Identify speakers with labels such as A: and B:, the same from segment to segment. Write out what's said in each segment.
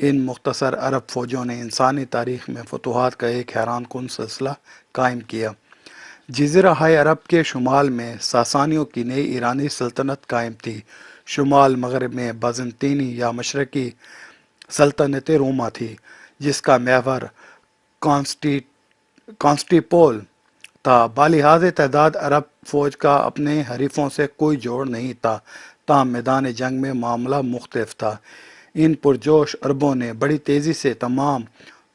A: ان مختصر عرب فوجوں نے انسانی تاریخ میں فتوحات کا ایک حیران کن سلسلہ قائم کیا۔ جزیرہ ہائے عرب کے شمال میں ساسانیوں کی نئی ایرانی سلطنت قائم تھی۔ شمال مغرب میں بازنطینی یا مشرقی سلطنت روما تھی، جس کا محور کانسٹیپول تھا۔ بالحاظ تعداد عرب فوج کا اپنے حریفوں سے کوئی جوڑ نہیں تھا، تاہم میدان جنگ میں معاملہ مختلف تھا۔ ان پرجوش عربوں نے بڑی تیزی سے تمام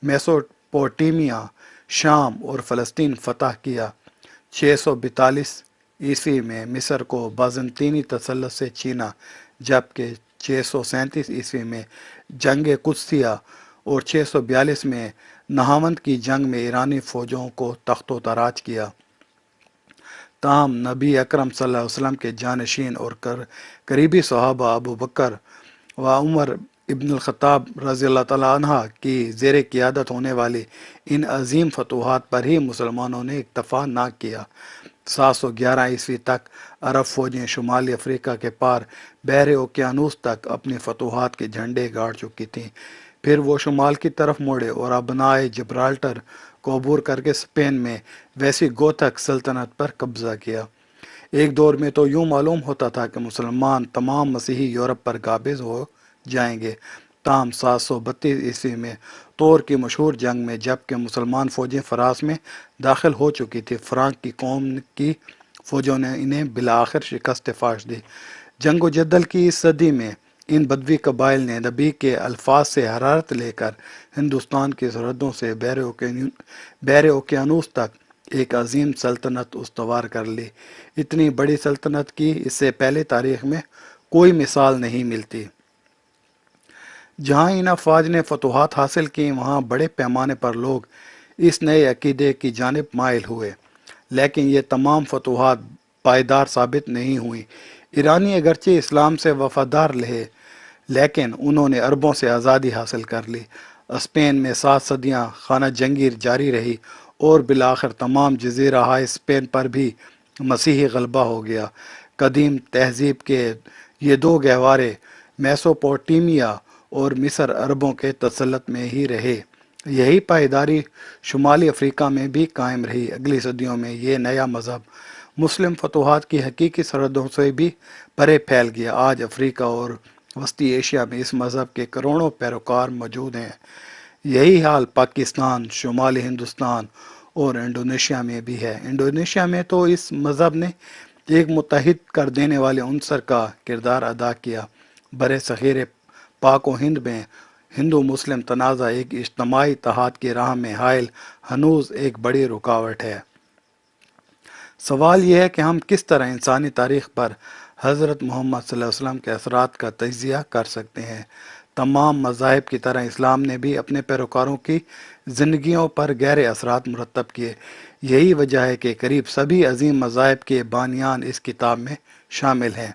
A: میسوپوٹیمیا، شام اور فلسطین فتح کیا۔ 642 میں مصر کو بازنطینی تسلط سے چھینا، جبکہ 637 میں جنگ قدسیہ اور 642 میں نہاوند کی جنگ میں ایرانی فوجوں کو تخت و تاراج کیا۔ تاہم نبی اکرم صلی اللہ علیہ وسلم کے جانشین اور قریبی صحابہ ابو بکر و عمر ابن الخطاب رضی اللہ تعالیٰ عنہ کی زیر قیادت ہونے والی ان عظیم فتوحات پر ہی مسلمانوں نے اکتفا نہ کیا۔ 711 تک عرب فوجیں شمالی افریقہ کے پار بحر اوقیانوس تک اپنی فتوحات کے جھنڈے گاڑ چکی تھیں۔ پھر وہ شمال کی طرف مڑے اور ابنائے جبرالٹر کو عبور کر کے اسپین میں ویسی گوتھک سلطنت پر قبضہ کیا۔ ایک دور میں تو یوں معلوم ہوتا تھا کہ مسلمان تمام مسیحی یورپ پر قابض ہو جائیں گے، تاہم 732 میں طور کی مشہور جنگ میں جب کہ مسلمان فوجیں فراس میں داخل ہو چکی تھی، فرانک کی قوم کی فوجوں نے انہیں بالآخر شکست فاش دی۔ جنگ و جدل کی اس صدی میں ان بدوی قبائل نے نبی کے الفاظ سے حرارت لے کر ہندوستان کی سرحدوں سے بحر اوقیانوس تک ایک عظیم سلطنت استوار کر لی۔ اتنی بڑی سلطنت کی اس سے پہلے تاریخ میں کوئی مثال نہیں ملتی۔ جہاں ان افواج نے فتوحات حاصل کی، وہاں بڑے پیمانے پر لوگ اس نئے عقیدے کی جانب مائل ہوئے، لیکن یہ تمام فتوحات پائیدار ثابت نہیں ہوئیں۔ ایرانی اگرچہ اسلام سے وفادار رہے، لیکن انہوں نے عربوں سے آزادی حاصل کر لی۔ اسپین میں 7 صدیاں خانہ جنگی جاری رہی اور بالآخر تمام جزیرہ ہائے اسپین پر بھی مسیحی غلبہ ہو گیا۔ قدیم تہذیب کے یہ دو گہوارے میسوپوٹیمیا اور مصر عربوں کے تسلط میں ہی رہے۔ یہی پائیداری شمالی افریقہ میں بھی قائم رہی۔ اگلی صدیوں میں یہ نیا مذہب مسلم فتوحات کی حقیقی سرحدوں سے بھی پرے پھیل گیا۔ آج افریقہ اور وسطی ایشیا میں اس مذہب کے کروڑوں پیروکار موجود ہیں۔ یہی حال پاکستان، شمالی ہندوستان اور انڈونیشیا میں بھی ہے۔ انڈونیشیا میں تو اس مذہب نے ایک متحد کر دینے والے عنصر کا کردار ادا کیا۔ برصغیر پاک و ہند میں ہندو مسلم تنازع ایک اجتماعی اتحاد کی راہ میں حائل ہنوز ایک بڑی رکاوٹ ہے۔ سوال یہ ہے کہ ہم کس طرح انسانی تاریخ پر حضرت محمد صلی اللہ علیہ وسلم کے اثرات کا تجزیہ کر سکتے ہیں۔ تمام مذاہب کی طرح اسلام نے بھی اپنے پیروکاروں کی زندگیوں پر گہرے اثرات مرتب کیے۔ یہی وجہ ہے کہ قریب سبھی عظیم مذاہب کے بانیان اس کتاب میں شامل ہیں۔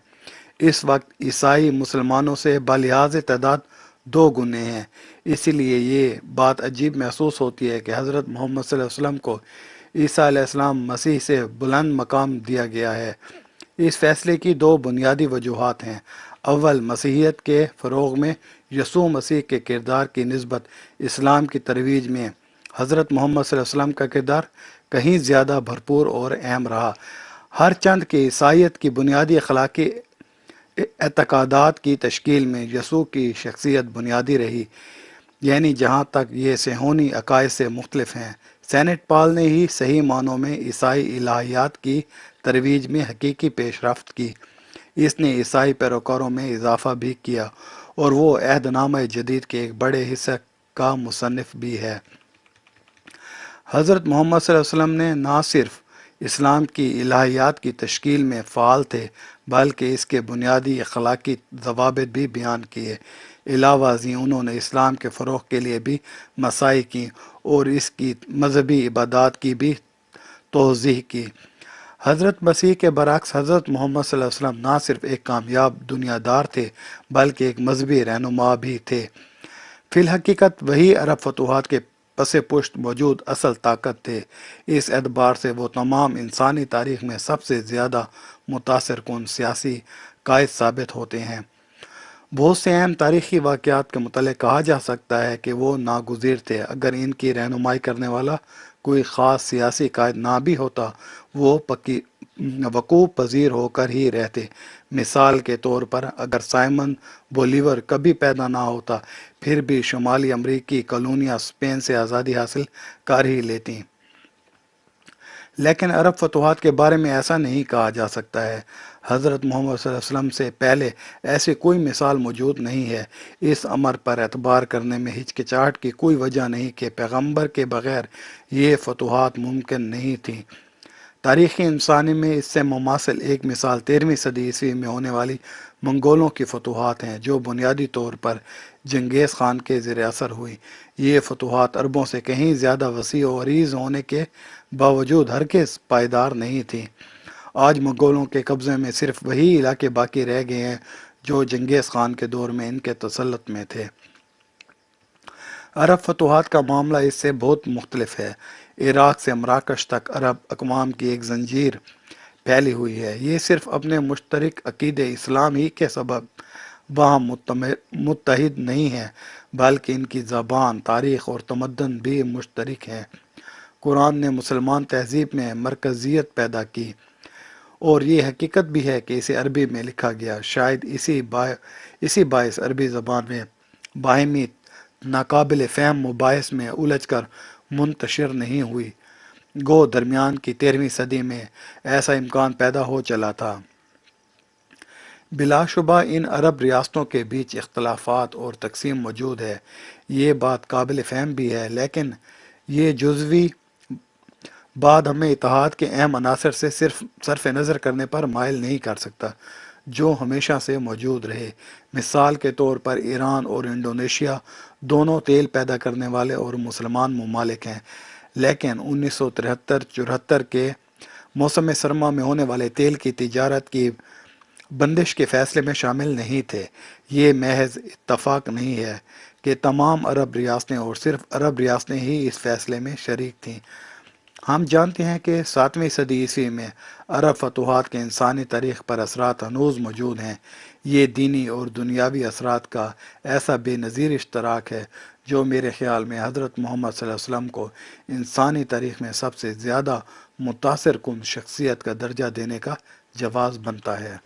A: اس وقت عیسائی مسلمانوں سے بالحاظ تعداد 2 گنے ہیں، اسی لیے یہ بات عجیب محسوس ہوتی ہے کہ حضرت محمد صلی اللہ علیہ وسلم کو عیسیٰ علیہ السلام مسیح سے بلند مقام دیا گیا ہے۔ اس فیصلے کی 2 بنیادی وجوہات ہیں۔ اول، مسیحیت کے فروغ میں یسوع مسیح کے کردار کی نسبت اسلام کی ترویج میں حضرت محمد صلی اللہ علیہ وسلم کا کردار کہیں زیادہ بھرپور اور اہم رہا۔ ہر چند کے عیسائیت کی بنیادی اخلاقی اعتقادات کی تشکیل میں یسوع کی شخصیت بنیادی رہی، یعنی جہاں تک یہ صہیونی عقائد سے مختلف ہیں۔ سینٹ پال نے ہی صحیح معنوں میں عیسائی الہیات کی ترویج میں حقیقی پیش رفت کی۔ اس نے عیسائی پیروکاروں میں اضافہ بھی کیا اور وہ عہد نامہ جدید کے ایک بڑے حصے کا مصنف بھی ہے۔ حضرت محمد صلی اللہ علیہ وسلم نے نہ صرف اسلام کی الہیات کی تشکیل میں فعال تھے، بلکہ اس کے بنیادی اخلاقی ضوابط بھی بیان کیے۔ علاوہ ازیں انہوں نے اسلام کے فروغ کے لیے بھی مساعی کی اور اس کی مذہبی عبادات کی بھی توضیح کی۔ حضرت مسیح کے برعکس حضرت محمد صلی اللہ علیہ وسلم نہ صرف ایک کامیاب دنیا دار تھے، بلکہ ایک مذہبی رہنما بھی تھے۔ فی الحقیقت وہی عرب فتوحات کے پس پشت موجود اصل طاقت تھے۔ اس اعتبار سے وہ تمام انسانی تاریخ میں سب سے زیادہ متاثر کن سیاسی قائد ثابت ہوتے ہیں۔ بہت سے اہم تاریخی واقعات کے متعلق کہا جا سکتا ہے کہ وہ ناگزیر تھے، اگر ان کی رہنمائی کرنے والا کوئی خاص سیاسی قائد نہ بھی ہوتا وہ پکی وقوع پذیر ہو کر ہی رہتے۔ مثال کے طور پر اگر سائمن بولیور کبھی پیدا نہ ہوتا پھر بھی شمالی امریکی کالونیاں اسپین سے آزادی حاصل کر ہی لیتیں۔ لیکن عرب فتوحات کے بارے میں ایسا نہیں کہا جا سکتا ہے۔ حضرت محمد صلی اللہ علیہ وسلم سے پہلے ایسی کوئی مثال موجود نہیں ہے۔ اس امر پر اعتبار کرنے میں ہچکچاہٹ کی کوئی وجہ نہیں کہ پیغمبر کے بغیر یہ فتوحات ممکن نہیں تھیں۔ تاریخی انسانی میں اس سے مماثل ایک مثال 13ویں صدی عیسوی میں ہونے والی منگولوں کی فتوحات ہیں، جو بنیادی طور پر چنگیز خان کے زیر اثر ہوئی۔ یہ فتوحات عربوں سے کہیں زیادہ وسیع و عریض ہونے کے باوجود ہرگز پائیدار نہیں تھیں۔ آج منگولوں کے قبضے میں صرف وہی علاقے باقی رہ گئے ہیں جو چنگیز خان کے دور میں ان کے تسلط میں تھے۔ عرب فتوحات کا معاملہ اس سے بہت مختلف ہے۔ عراق سے مراکش تک عرب اقوام کی ایک زنجیر پھیلی ہوئی ہے۔ یہ صرف اپنے مشترک عقیدہ اسلام ہی کے سبب باہم متحد نہیں ہیں، بلکہ ان کی زبان، تاریخ اور تمدن بھی مشترک ہیں۔ قرآن نے مسلمان تہذیب میں مرکزیت پیدا کی، اور یہ حقیقت بھی ہے کہ اسے عربی میں لکھا گیا۔ شاید اسی باعث عربی زبان میں باہمی ناقابل فہم مباحث میں الجھ کر منتشر نہیں ہوئی۔ گو درمیان کی 13ویں صدی میں ایسا امکان پیدا ہو چلا تھا۔ بلا شبہ ان عرب ریاستوں کے بیچ اختلافات اور تقسیم موجود ہے، یہ بات قابل فہم بھی ہے، لیکن یہ جزوی بعد ہمیں اتحاد کے اہم عناصر سے صرف صرف نظر کرنے پر مائل نہیں کر سکتا جو ہمیشہ سے موجود رہے۔ مثال کے طور پر ایران اور انڈونیشیا دونوں تیل پیدا کرنے والے اور مسلمان ممالک ہیں، لیکن 1973-74 کے موسم سرما میں ہونے والے تیل کی تجارت کی بندش کے فیصلے میں شامل نہیں تھے۔ یہ محض اتفاق نہیں ہے کہ تمام عرب ریاستیں اور صرف عرب ریاستیں ہی اس فیصلے میں شریک تھیں۔ ہم جانتے ہیں کہ 7ویں صدی عیسوی میں عرب فتوحات کے انسانی تاریخ پر اثرات ہنوز موجود ہیں۔ یہ دینی اور دنیاوی اثرات کا ایسا بے نظیر اشتراک ہے جو میرے خیال میں حضرت محمد صلی اللہ علیہ وسلم کو انسانی تاریخ میں سب سے زیادہ متاثر کن شخصیت کا درجہ دینے کا جواز بنتا ہے۔